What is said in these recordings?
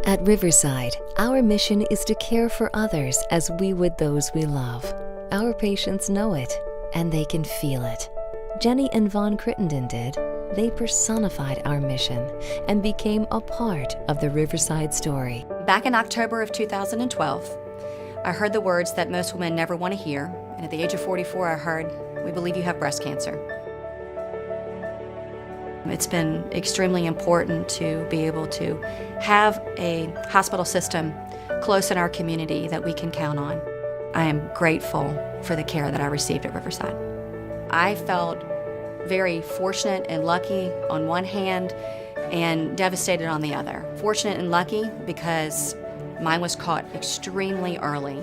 At Riverside, our mission is to care for others as we would those we love. Our patients know it, and they can feel it. Jenny and Vaughn Crittenden did. They personified our mission and became a part of the Riverside story. Back in October of 2012, I heard the words that most women never want to hear, and at the age of 44, I heard, "We believe you have breast cancer." It's been extremely important to be able to have a hospital system close in our community that we can count on. I am grateful for the care that I received at Riverside. I felt very fortunate and lucky on one hand and devastated on the other. Fortunate and lucky because mine was caught extremely early.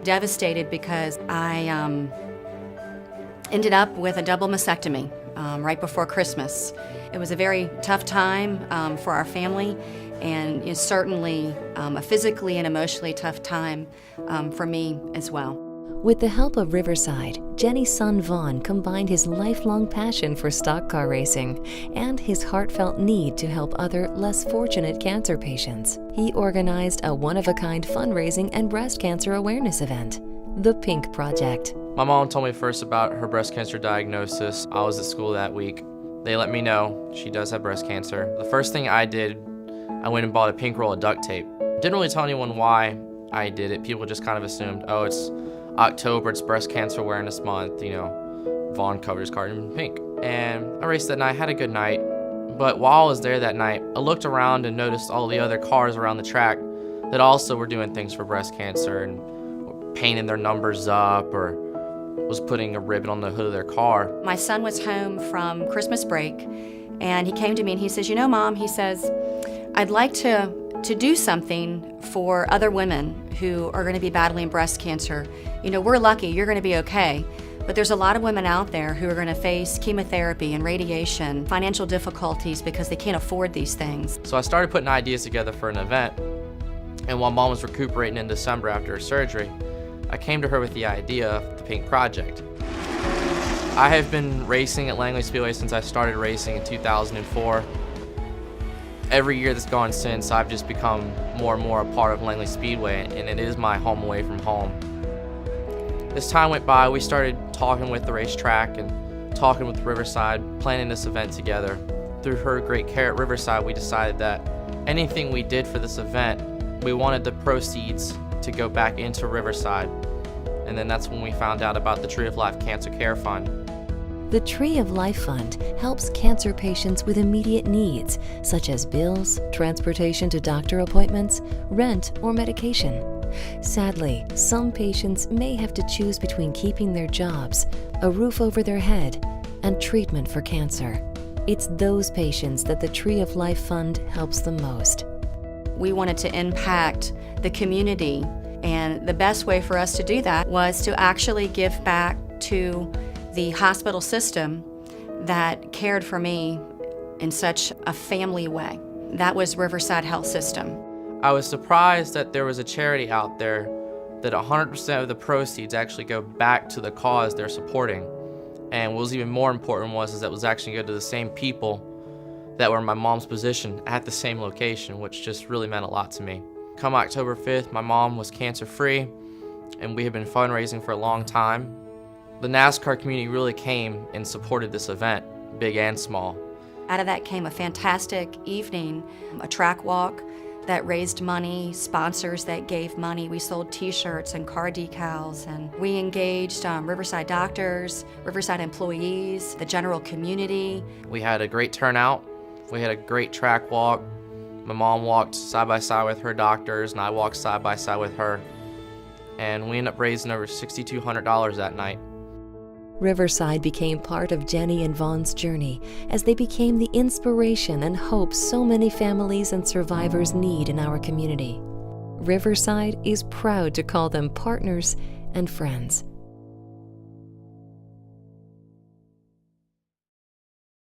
Devastated because I ended up with a double mastectomy right before Christmas. It was a very tough time for our family, and it's certainly a physically and emotionally tough time for me as well. With the help of Riverside, Jenny's son Vaughn combined his lifelong passion for stock car racing and his heartfelt need to help other, less fortunate cancer patients. He organized a one-of-a-kind fundraising and breast cancer awareness event, the Pink Project. My mom told me first about her breast cancer diagnosis. I was at school that week. They let me know she does have breast cancer. The first thing I did, I went and bought a pink roll of duct tape. Didn't really tell anyone why I did it. People just kind of assumed, oh, it's October, it's Breast Cancer Awareness Month, you know, Vaughn covered his car in pink. And I raced that night, had a good night. But while I was there that night, I looked around and noticed all the other cars around the track that also were doing things for breast cancer and painting their numbers up or was putting a ribbon on the hood of their car. My son was home from Christmas break, and he came to me and he says, "You know, Mom," he says, "I'd like to do something for other women who are going to be battling breast cancer. You know, we're lucky, you're going to be okay, but there's a lot of women out there who are going to face chemotherapy and radiation, financial difficulties because they can't afford these things." So I started putting ideas together for an event, and while Mom was recuperating in December after her surgery, I came to her with the idea of the Pink Project. I have been racing at Langley Speedway since I started racing in 2004. Every year that's gone since, I've just become more and more a part of Langley Speedway, and it is my home away from home. As time went by, we started talking with the racetrack and talking with Riverside, planning this event together. Through her great care at Riverside, we decided that anything we did for this event, we wanted the proceeds to go back into Riverside. And then that's when we found out about the Tree of Life Cancer Care Fund. The Tree of Life Fund helps cancer patients with immediate needs, such as bills, transportation to doctor appointments, rent, or medication. Sadly, some patients may have to choose between keeping their jobs, a roof over their head, and treatment for cancer. It's those patients that the Tree of Life Fund helps the most. We wanted to impact the community, and the best way for us to do that was to actually give back to the hospital system that cared for me in such a family way. That was Riverside Health System. I was surprised that there was a charity out there that 100% of the proceeds actually go back to the cause they're supporting. And what was even more important was that it was actually go to the same people that were in my mom's position at the same location, which just really meant a lot to me. Come October 5th, my mom was cancer-free, and we had been fundraising for a long time. The NASCAR community really came and supported this event, big and small. Out of that came a fantastic evening, a track walk that raised money, sponsors that gave money. We sold t-shirts and car decals, and we engaged Riverside doctors, Riverside employees, the general community. We had a great turnout. We had a great track walk. My mom walked side by side with her doctors, and I walked side by side with her. And we ended up raising over $6,200 that night. Riverside became part of Jenny and Vaughn's journey as they became the inspiration and hope so many families and survivors need in our community. Riverside is proud to call them partners and friends.